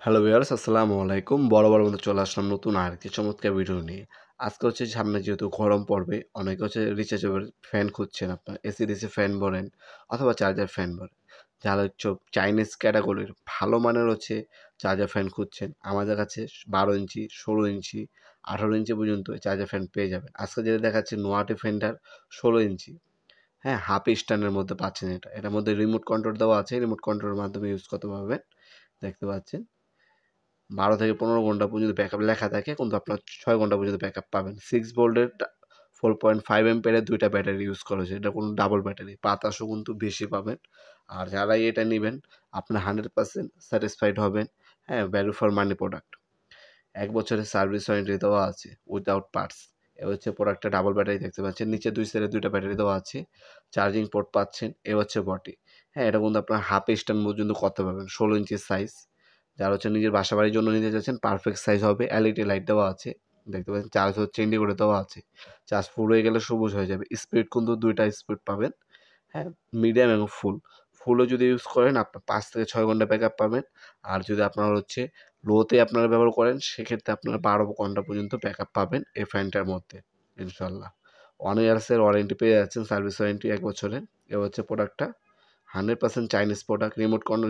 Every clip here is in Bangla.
হ্যালো ভিউয়ার্স, আসসালামু আলাইকুম। বরাবর মতো চলে আসলাম নতুন আরেকটি চমৎকার ভিডিও নিয়ে। আজকে হচ্ছে সামনে যেহেতু গরম পড়বে, অনেকে হচ্ছে রিচার্জেবল ফ্যান খুঁজছেন আপনার। এসি-ডিসি ফ্যান বলেন অথবা চার্জার ফ্যান বলেন। যারা হচ্ছে চাইনিজ ক্যাটাগরির ভালো মানের হচ্ছে চার্জার ফ্যান খুঁজছেন, আমাদের কাছে 12 ইঞ্চি, 16 ইঞ্চি, 18 ইঞ্চি পর্যন্ত চার্জার ফ্যান পেয়ে যাবেন। আজকে যেটা দেখাচ্ছি নোয়া ডিফেন্ডার 16 ইঞ্চি। হ্যাঁ, হাফ স্ট্যান্ডের মধ্যে পাচ্ছেন এটা। এটার মধ্যে রিমোট কন্ট্রোল দেওয়া আছে। রিমোট কন্ট্রোলের মাধ্যমে ইউজ করতে পারবেন। দেখতে পাচ্ছেন। 12 থেকে 15 ঘন্টা পর্যন্ত ব্যাকআপ লেখা থাকে, কিন্তু আপনার 6 ঘন্টা পর্যন্ত ব্যাকআপ পাবেন। 6 ভোল্টের 4.5 অ্যাম্পিয়ারের 2টা ব্যাটারি ইউজ করা হয়েছে। এটা কোনো ডাবল ব্যাটারি। বাতাসও কিন্তু বেশি পাবেন। আর যারাই এটা নিবেন, আপনার 100% স্যাটিসফাইড হবেন। হ্যাঁ, ভ্যালু ফর মানি প্রোডাক্ট। 1 বছরের সার্ভিস ওয়ারেন্টি দেওয়া আছে উইদাউট পার্টস। এ হচ্ছে প্রোডাক্টটা ডাবল ব্যাটারি দেখতে পাচ্ছেন। নিচে 2 সাইডে 2টা ব্যাটারি দেওয়া আছে। চার্জিং পোর্ট পাচ্ছেন। এ হচ্ছে বডি। হ্যাঁ, এটা কিন্তু আপনার হাফ স্ট্যান্ড পর্যন্ত করতে পারবেন। 16 ইঞ্চির সাইজ। যারা হচ্ছে নিজের বাসাবাড়ির জন্য নিতে চাচ্ছেন, পারফেক্ট সাইজ হবে। এলইডি লাইট দেওয়া আছে। দেখতে পাচ্ছেন চার্জ হচ্ছে ইন্ডিকেটর দেওয়া আছে। চার্জ ফুল হয়ে গেলে সবুজ হয়ে যাবে। স্পিড কিন্তু 2টা স্পিড পাবেন। হ্যাঁ, মিডিয়াম এবং ফুল। ফুলও যদি ইউজ করেন আপনার 5 থেকে 6 ঘন্টা ব্যাকআপ পাবেন। আর যদি আপনার হচ্ছে লোতে আপনারা ব্যবহার করেন, সেক্ষেত্রে আপনারা 12 ঘন্টা পর্যন্ত ব্যাকআপ পাবেন এই ফ্যানটার মধ্যে ইনশাল্লাহ। 1 ইয়ার্সের ওয়ারেন্টি পেয়ে যাচ্ছেন, সার্ভিস ওয়ারেন্টি 1 বছরের। এ হচ্ছে প্রোডাক্টটা। 100% চাইনিজ প্রোডাক্ট।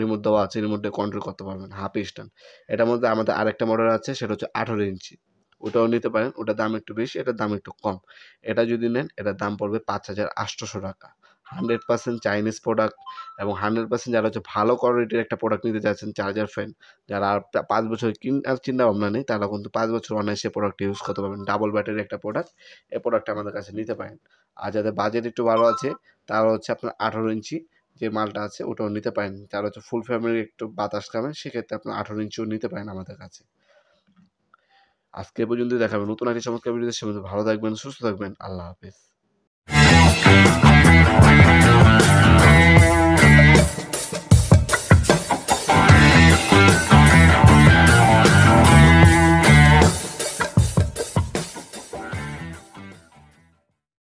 রিমোট দেওয়া আছে, রিমোট দিয়ে কন্ট্রোল করতে পারবেন। Half stand. এটার মধ্যে আমাদের আরেকটা মডেল আছে, সেটা হচ্ছে 18 ইঞ্চি। ওটাও নিতে পারেন। ওটার দাম একটু বেশি, এটার দাম একটু কম। এটা যদি নেন, এটার দাম পড়বে 5,800 টাকা। 100% চাইনিজ প্রোডাক্ট এবং 100% যারা হচ্ছে ভালো কোয়ালিটির একটা প্রোডাক্ট নিতে চাচ্ছেন, চার্জার ফ্যান, যারা আর 5 বছর আর চিন্তা ভাবনা নেই, তারা কিন্তু 5 বছর অনায়াসে প্রোডাক্ট ইউজ করতে পারবেন। ডাবল ব্যাটারি একটা প্রোডাক্ট। এই প্রোডাক্টটা আমাদের কাছে নিতে পারেন। আর যাদের বাজেট একটু ভালো আছে, তারা হচ্ছে আপনার 18 ইঞ্চি যে মালটা আছে ওটাও নিতে পারেন। যারা হচ্ছে ফুল ফ্যামিলি একটু বাতাস খাবেন, সেক্ষেত্রে আপনার 18 ইঞ্চিও নিতে পারেন আমাদের কাছে। আজকে এ পর্যন্তই। দেখাবেন নতুন একটি চমৎকার ভিডিওতে। সে ভালো থাকবেন, সুস্থ থাকবেন। আল্লাহ হাফেজ।